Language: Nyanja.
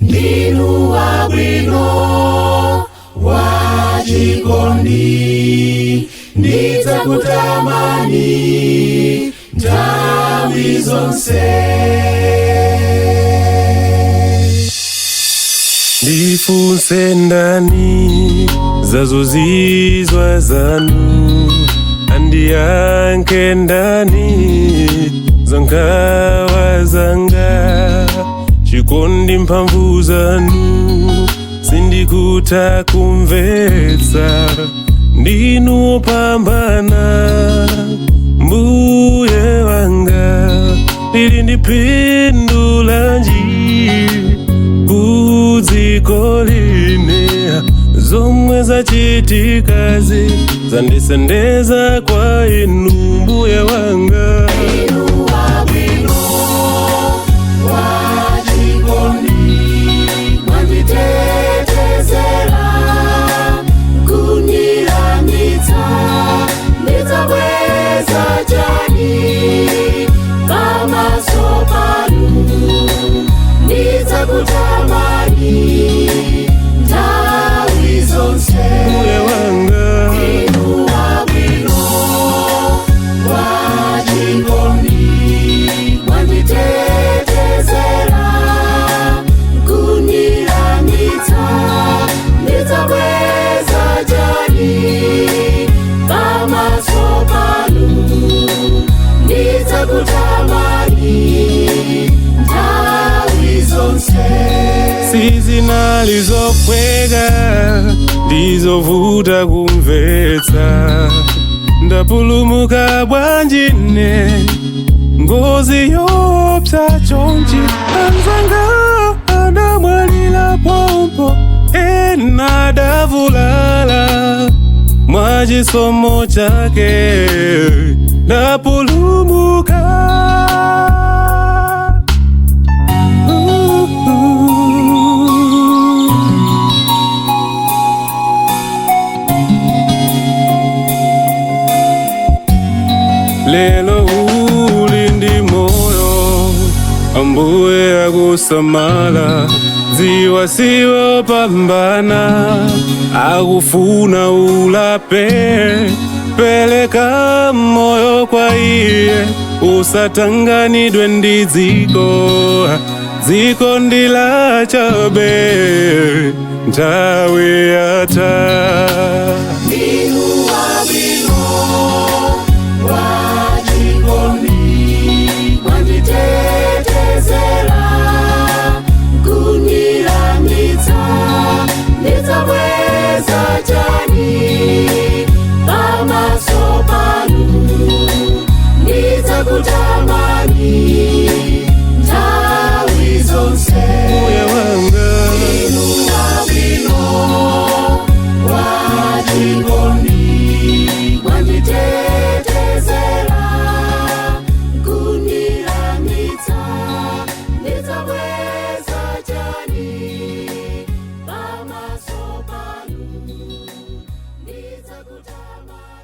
Ndinu wabwino wachikondi, ndidzakutamani nthawi zonse. Ndifunse ndani zazozizwa zanu, andiyanke ndani zankawa zanga. Chikondi mphamvu zanu sindikuta kumvetsa, ndinu wopambana mbuye wanga. Ili ndipindu lanji kudziko lino, zomwe zachitikazi zandisendeza kwa inu mbuye wanga. Sizinalizopweka ndizovuta kumvetsa, ndapulumuka bwanjine ngozi yopsa chonchi. Anzanga anamwalira pompo, ena davulala, mwachisomo chake ndapulumuka. Lelo uli ndi moyo, ambuye akusamala, dziwa siwopambana, akufuna ulape. Peleka moyo kwa iye, usatanganidwe ndi dziko, dziko ndila chabe nthawi yatha. Kutama